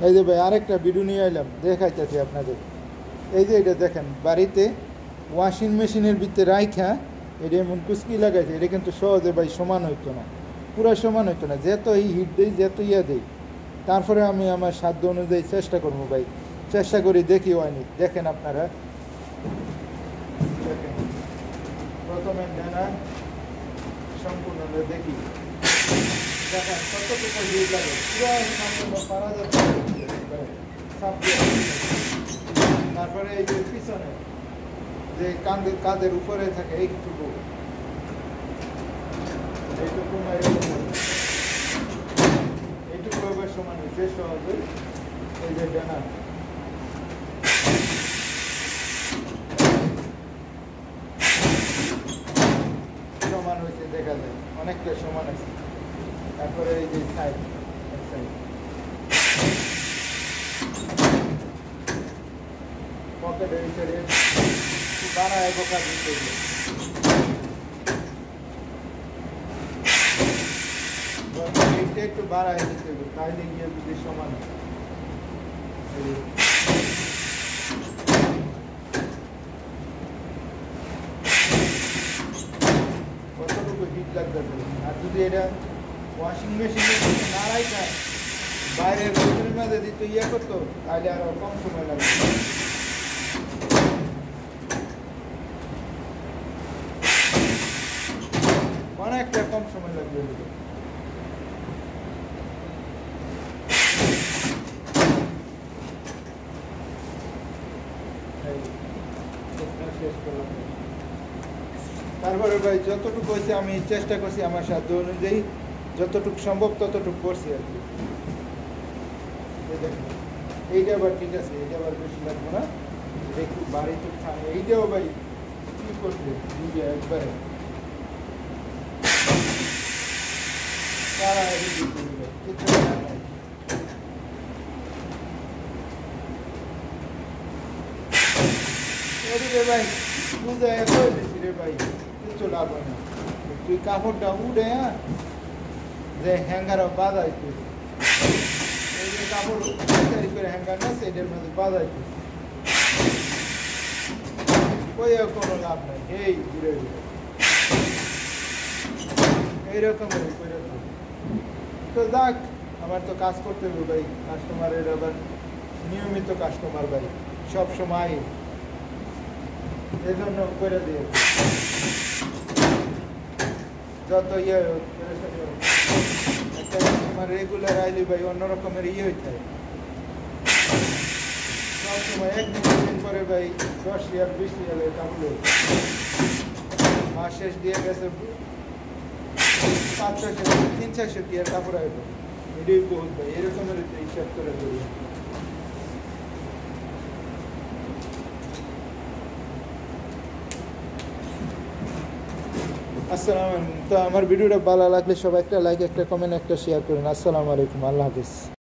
এই যে ভাই আরেকটা ভিডিও নিয়ে এলাম, দেখাইতেছি আপনাদের। এই যে এটা দেখেন, বাড়িতে ওয়াশিং মেশিনের ভিতরে রাইখা এটা এমন কুচকি লাগাইছে। এটা কিন্তু সহজে ভাই সমান হইতো না, পুরা সমান হইতো না, যেত এই হিট দিই যেত ইয়া দিই। তারপরে আমি আমার সাধ্য অনুযায়ী চেষ্টা করবো ভাই, চেষ্টা করি, দেখি হয়নি। দেখেন আপনারা, দেখেন প্রথমে ডানা সম্পূর্ণ দেখি, দেখেন কতটুকু হিট লাগে, পুরা সম্পূর্ণ পারা যাচ্ছে। তারপরে এই যে পিছনে যে কাঁধের উপরে থাকে এইটুকু এইটুকু সমান হয়েছে সহজে। এই যে ডানা সমান হয়েছে, দেখা যায় অনেকটা সমান আছে। তারপরে এই যে সাইড পকেটের ভিতরে বাড়ায় বোকা দিতে, এইটা একটু বাড়ায় দিতে হবে, তাইলে গিয়ে যদি সমান কতটুকু হিট লাগবে। আর যদি এটা ওয়াশিং মেশিনে নাড়াই যায়, বাইরের রোদের মাঝে দিত ইয়ে করতো, তাহলে আরো কম সময় লাগবে। অনেকটা কম সময় লাগবে। শেষ করলাম। তারপরে ভাই যতটুকু হয়েছে আমি চেষ্টা করছি আমার সাধ্য অনুযায়ী, যতটুকু সম্ভব ততটুকু করছি আর কি। এইটা আবার ঠিক আছে, এইটা আবার বেশি লাগবে না, একটু বাড়িতে খানে। এইটাও ভাই কি করবে একবারে ভাই বুঝাই দিচ্ছি রে ভাই, কিছু লাভ হয় না। তুই কাপড়টা উঠে যে হ্যাঙ্গারও বাঁধাইতে, এই যে কাপড় করে হ্যাঙ্গার না সেটার মধ্যে বাঁধাইতে, কইও কোনো লাভ নাই। এই ঘুরে ঘুরে এইরকম তো যাক, আমার তো কাজ করতে হবে ভাই। কাস্টমারের আবার নিয়মিত কাস্টমার ভাই, সব সময় এই জন্য করে দিয়ে যত ইয়ে একটা কাস্টমার রেগুলার আইলি ভাই অন্যরকমের ইয়ে হইতে হয়। সবসময় এক দিন পরে ভাই 10 20 তাহলে মাস শেষ দিয়ে গেছে 500 300 টিয়ার কাপড় আসবে, এটাই বহুত ভাই। এরকমের হিসাব করে দেবে। আসসালামু আলাইকুম। তো আমার ভিডিওটা ভালো লাগলে সবাই একটা লাইক, একটা কমেন্ট, একটা শেয়ার করুন। আসসালামু আলাইকুম, আল্লাহ হাফিজ।